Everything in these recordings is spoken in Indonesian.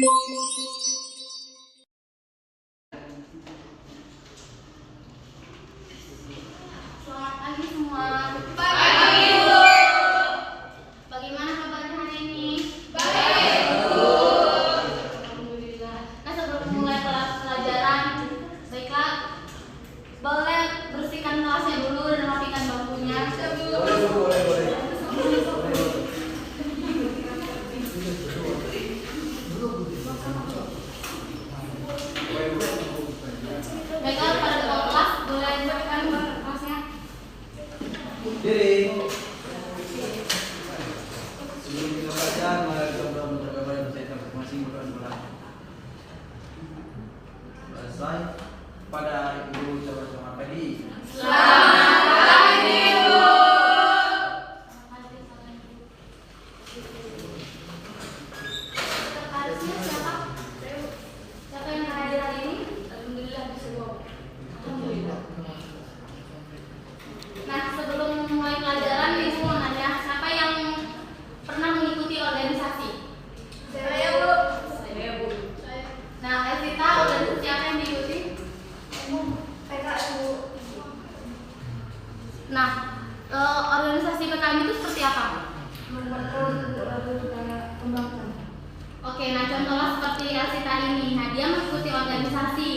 Selamat pagi semua. Pagi, Bu. Bagaimana kabarnya hari ini? Baik, Bu. Alhamdulillah. Nah, sebelum mulai pelajaran, baiklah, boleh bersihkan kelasnya dulu dan rapikan bangkunya. Baiklah, pada ketua kelas boleh rapikan kelasnya. Diri. Sebelum kita belajar, mari kita berdoa untuk kembali bersama masing-masing berdoa. Selesai. Pada Ibu selamat pagi. Selamat pagi, Bu. Sekretarisnya siapa? Siapa yang hadir hari ini? Alhamdulillah bisa jawab. Alhamdulillah. Nah, sebelum mulai pelajaran, Ibu mau nanya, siapa yang pernah mengikuti organisasi? Saya, Bu. Saya, Bu. Nah, Evita, organisasi apa yang diikuti? PKM, Bu. Nah, organisasi PKM itu seperti apa? Kembangkan. Oke, nah contohnya seperti Elsita ini. Nah, dia mengikuti organisasi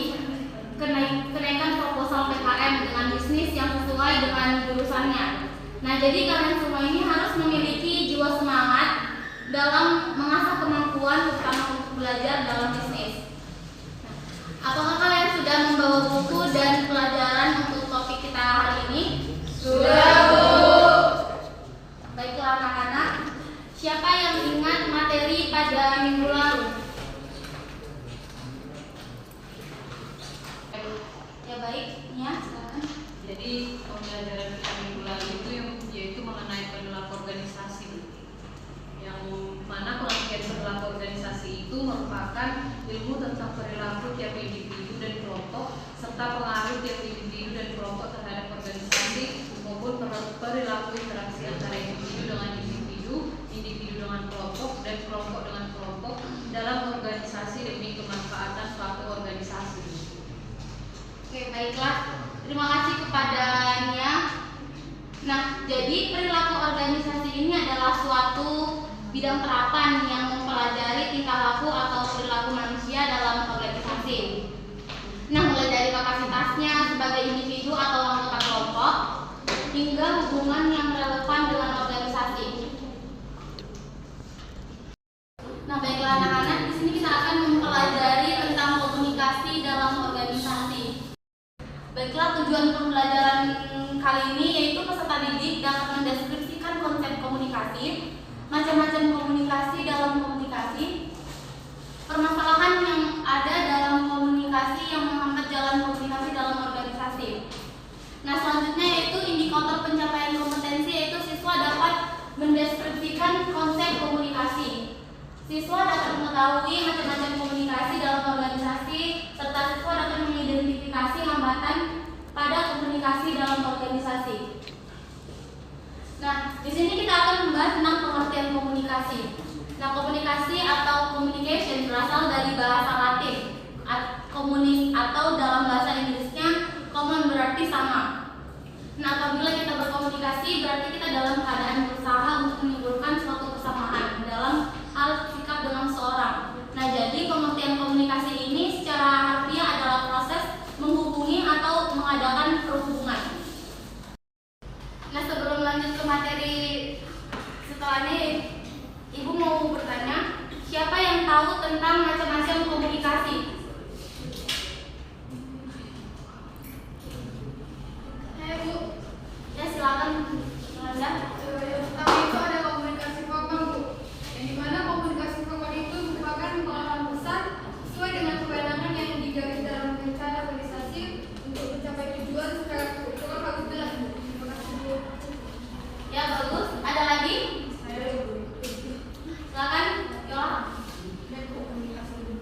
kenaikan proposal PKM dengan bisnis yang sesuai dengan jurusannya. Nah, jadi kalian semua ini harus memiliki jiwa semangat dalam mengasah kemampuan terutama untuk belajar dalam bisnis. Apakah kalian sudah membawa buku dan pelajaran untuk topik kita hari ini? Sudah, Bu. Baiklah anak-anak, siapa yang ingat materi pada minggu lalu? Ya baik, ya silakan. Jadi pembelajaran kita minggu lalu itu yaitu mengenai perilaku organisasi, yang mana pengertian perilaku organisasi itu merupakan ilmu tentang perilaku tiap individu dan kelompok serta pengaruh tiap individu dan kelompok terhadap organisasi maupun perilaku interaksi antara individu dengan individu, individu dengan kelompok dan kelompok dengan kelompok dalam organisasi demi kemanfaatan suatu organisasi. Oke, baiklah. Terima kasih kepada Nia. Nah, jadi perilaku organisasi ini adalah suatu bidang terapan yang mempelajari tingkah laku atau perilaku manusia dalam organisasi. Nah, mulai dari kapasitasnya sebagai individu atau anggota kelompok hingga hubungan yang relevan dengan organisasi. Nah, baiklah anak-anak, di sini kita akan mempelajari tentang komunikasi dalam organisasi. Baiklah, tujuan pembelajaran kali ini yaitu peserta didik dapat mendeskripsikan konsep komunikasi, macam-macam komunikasi dalam komunikasi, permasalahan yang ada dalam komunikasi yang menghambat jalan komunikasi dalam organisasi. Nah, selanjutnya yaitu indikator pencapaian kompetensi, yaitu siswa dapat mendeskripsikan konsep komunikasi. Siswa dapat mengetahui macam-macam komunikasi dalam organisasi, serta siswa dapat mengidentifikasi hambatan pada komunikasi dalam organisasi. Nah, di sini kita akan membahas tentang pengertian komunikasi. Nah, komunikasi atau communication berasal dari bahasa Latin. Komunis atau dalam bahasa Inggrisnya common berarti sama. Nah, apabila kita berkomunikasi berarti kita dalam keadaan berusaha untuk menimbulkan suatu kesamaan dalam hal sikap dengan seorang. Nah, jadi pengertian komunikasi ini secara harfiah adalah proses menghubungi atau mengadakan perhubungan. Nah, sebelum lanjut ke materi setelahnya, Ibu mau bertanya, siapa yang tahu tentang macam-macam komunikasi? Bu. Ya, silakan. Anda. Pertama itu ada komunikasi formal, Bu. Yang dimana komunikasi formal itu merupakan pengalaman besar sesuai dengan kewenangan yang digaris dalam rencana organisasi untuk mencapai tujuan secara struktural harus jelas, Bu. Terima kasih, Bu. Ya, bagus. Ada lagi? Saya, Bu. Silakan, Yola. Dan komunikasi, Bu.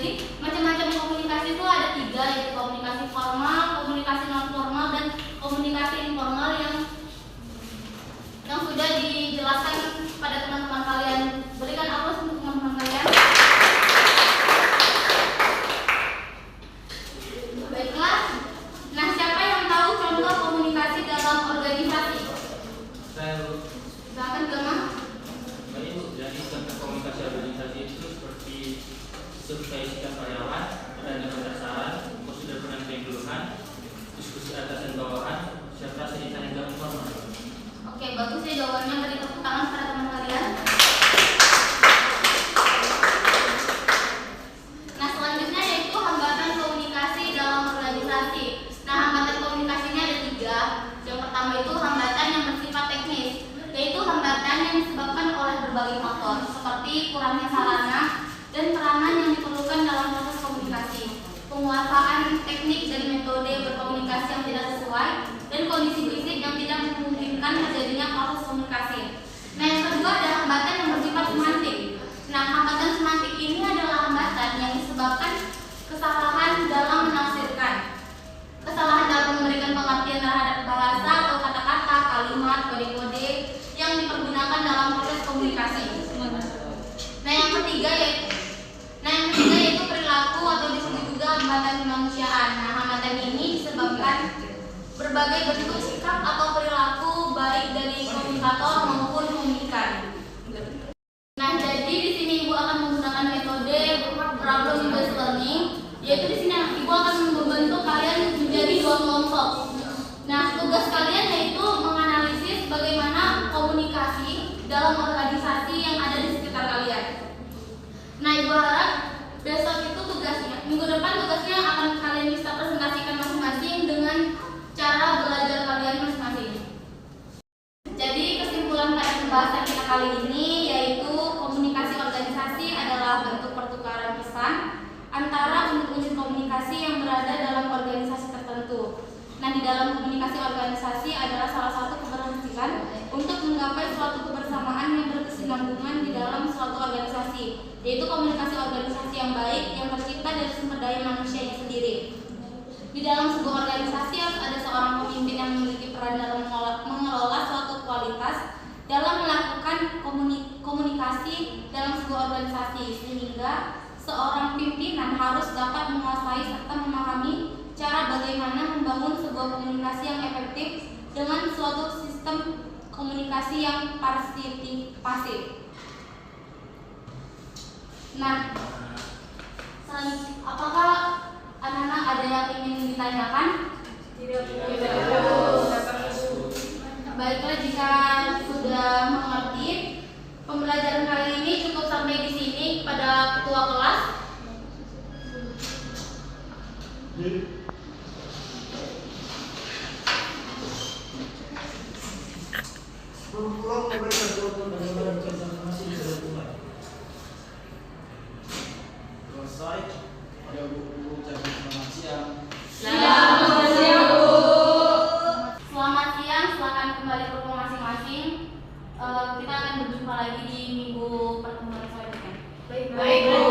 jadi macam-macam komunikasi itu ada 3, yaitu komunikasi formal, komunikasi non formal, dan komunikasi informal yang sudah dijelaskan pada teman-teman kalian. Berikan aplaus untuk teman-teman kalian. Baiklah. Nah, siapa yang tahu contoh komunikasi dalam organisasi? Saya Silakan Gama. Baik Bu, jadi contoh komunikasi organisasi itu seperti survei sikap karyawan, adanya berdasarkan, prosedur pengambilan keluhan, diskusi atasan bawahan, serta cerita yang gak informal. Oke, bagus ya jawabannya. Beri tepuk tangan pada teman kalian. Nah, selanjutnya yaitu hambatan komunikasi dalam organisasi. Nah, hambatan komunikasinya ada 3. Yang pertama itu hambatan yang bersifat teknis, yaitu hambatan yang disebabkan oleh berbagai faktor seperti kurangnya sarana dan peranan yang diperlukan dalam proses komunikasi, penguasaan teknik dan metode berkomunikasi yang tidak sesuai, dan kondisi fisik yang tidak memungkinkan terjadinya proses komunikasi. Nah, yang kedua ada hambatan yang bersifat semantik. Nah, hambatan semantik ini adalah hambatan yang disebabkan kesalahan dalam menafsirkan, kesalahan dalam memberikan pengertian terhadap bahasa atau kata-kata, kalimat, kode-kode yang dipergunakan dalam proses komunikasi. Nah, yang ketiga yaitu perilaku atau disebut juga hambatan kemanusiaan. Nah, hambatan ini disebabkan berbagai bentuk sikap atau perilaku baik dari komunikator maupun komunikan. Nah, jadi di sini Ibu akan menggunakan metode problem based learning, yaitu di sini Ibu akan membentuk kalian menjadi 2 kelompok. Nah, tugas kalian yaitu menganalisis bagaimana komunikasi dalam organisasi yang ada di sekitar kalian. Nah, Ibu harap besok itu minggu depan tugasnya akan kalian bisa presentasikan masing-masing dengan cara belajar kalian masing-masing. Jadi kesimpulan pada pembahasan kita kali ini yaitu komunikasi organisasi adalah bentuk pertukaran pesan antara unit-unit komunikasi yang berada dalam organisasi tertentu. Nah, di dalam komunikasi organisasi adalah salah satu keberhasilan untuk menggapai suatu kebersamaan yang berkesinambungan di dalam suatu organisasi, yaitu komunikasi organisasi yang baik yang tercipta dari sumber daya manusianya sendiri. Di dalam sebuah organisasi harus ada seorang pemimpin yang memiliki peran dalam mengelola suatu kualitas dalam melakukan komunikasi dalam sebuah organisasi, sehingga seorang pimpinan harus dapat menguasai serta memahami cara bagaimana membangun sebuah komunikasi yang efektif dengan suatu sistem komunikasi yang partisipasif. Nah, apakah anak-anak ada yang ingin ditanyakan? Tidak. Baiklah, jika sudah mengerti, pembelajaran kali ini cukup sampai di sini pada ketua kelas. Pulang memberikan contoh bagaimana bercerita masih bisa dimulai. Selesai. Ada buku ucapan selamat siang. Selamat siang, Bu. Selamat siang, silakan kembali ke rumah masing-masing. Kita akan berjumpa lagi di minggu pertemuan selanjutnya. Baik, Bu.